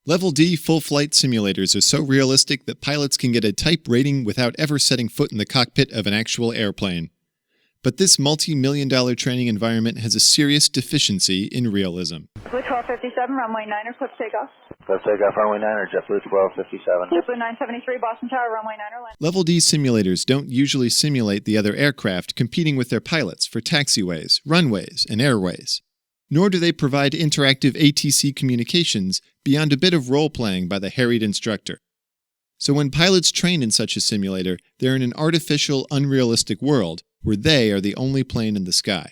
Level D full-flight simulators are so realistic that pilots can get a type rating without ever setting foot in the cockpit of an actual airplane. But this multi-million-dollar training environment has a serious deficiency in realism. Blue 1257, runway 9er, clip takeoff. Clip takeoff, runway 9er, JetBlue 1257. JetBlue 973, Boston Tower, runway 9er, land. Level D simulators don't usually simulate the other aircraft competing with their pilots for taxiways, runways, and airways. Nor do they provide interactive ATC communications beyond a bit of role-playing by the harried instructor. So when pilots train in such a simulator, they're in an artificial, unrealistic world where they are the only plane in the sky.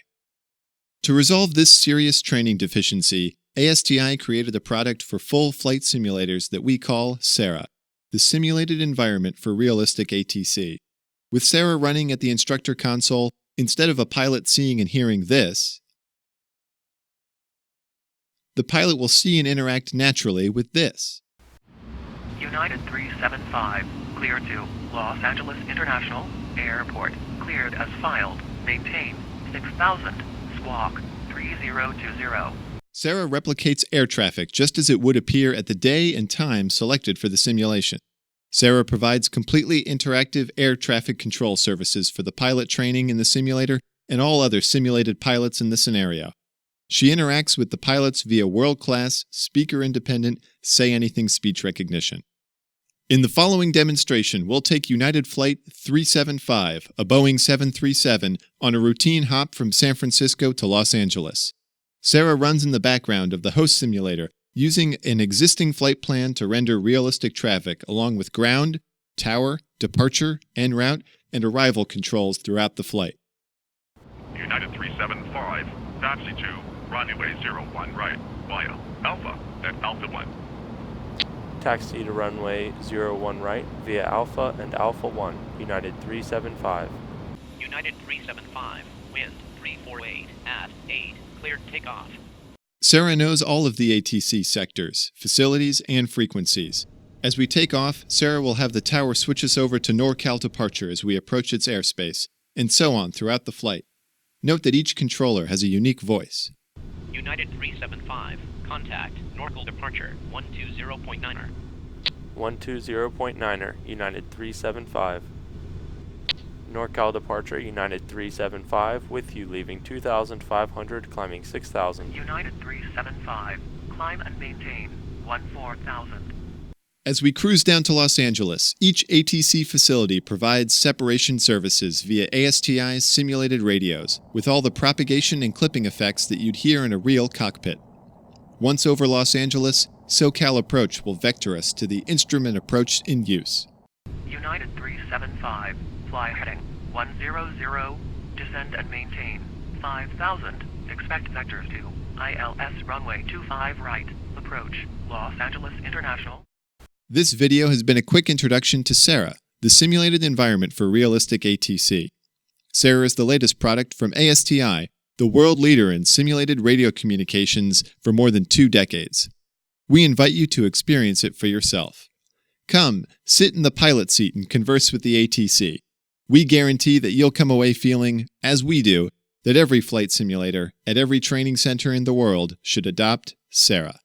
To resolve this serious training deficiency, ASTi created a product for full flight simulators that we call SERA, the Simulated Environment for Realistic ATC. With SERA running at the instructor console, instead of a pilot seeing and hearing this, the pilot will see and interact naturally with this. United 375, clear to Los Angeles International Airport, cleared as filed, maintain 6000, squawk 3020. SERA replicates air traffic just as it would appear at the day and time selected for the simulation. SERA provides completely interactive air traffic control services for the pilot training in the simulator and all other simulated pilots in the scenario. She interacts with the pilots via world-class, speaker-independent, say-anything speech recognition. In the following demonstration, we'll take United Flight 375, a Boeing 737, on a routine hop from San Francisco to Los Angeles. SERA runs in the background of the host simulator, using an existing flight plan to render realistic traffic along with ground, tower, departure, en route, and arrival controls throughout the flight. United 375, taxi to runway 01 right, via Alpha at Alpha 1. Taxi to runway 01 right via Alpha and Alpha 1, United 375. United 375, wind 348 at 8, cleared takeoff. SERA knows all of the ATC sectors, facilities, and frequencies. As we take off, SERA will have the tower switch us over to NorCal departure as we approach its airspace, and so on throughout the flight. Note that each controller has a unique voice. United 375, contact NorCal departure 120.9er. 120.9er, United 375. NorCal departure, United 375, with you leaving 2,500, climbing 6,000. United 375, climb and maintain 14,000. As we cruise down to Los Angeles, each ATC facility provides separation services via ASTi's simulated radios, with all the propagation and clipping effects that you'd hear in a real cockpit. Once over Los Angeles, SoCal Approach will vector us to the instrument approach in use. United 375, fly heading 100, descend and maintain 5,000. Expect vectors to ILS runway 25 right, approach Los Angeles International. This video has been a quick introduction to SERA, the Simulated Environment for Realistic ATC. SERA is the latest product from ASTi, the world leader in simulated radio communications for more than 2 decades. We invite you to experience it for yourself. Come, sit in the pilot seat and converse with the ATC. We guarantee that you'll come away feeling, as we do, that every flight simulator at every training center in the world should adopt SERA.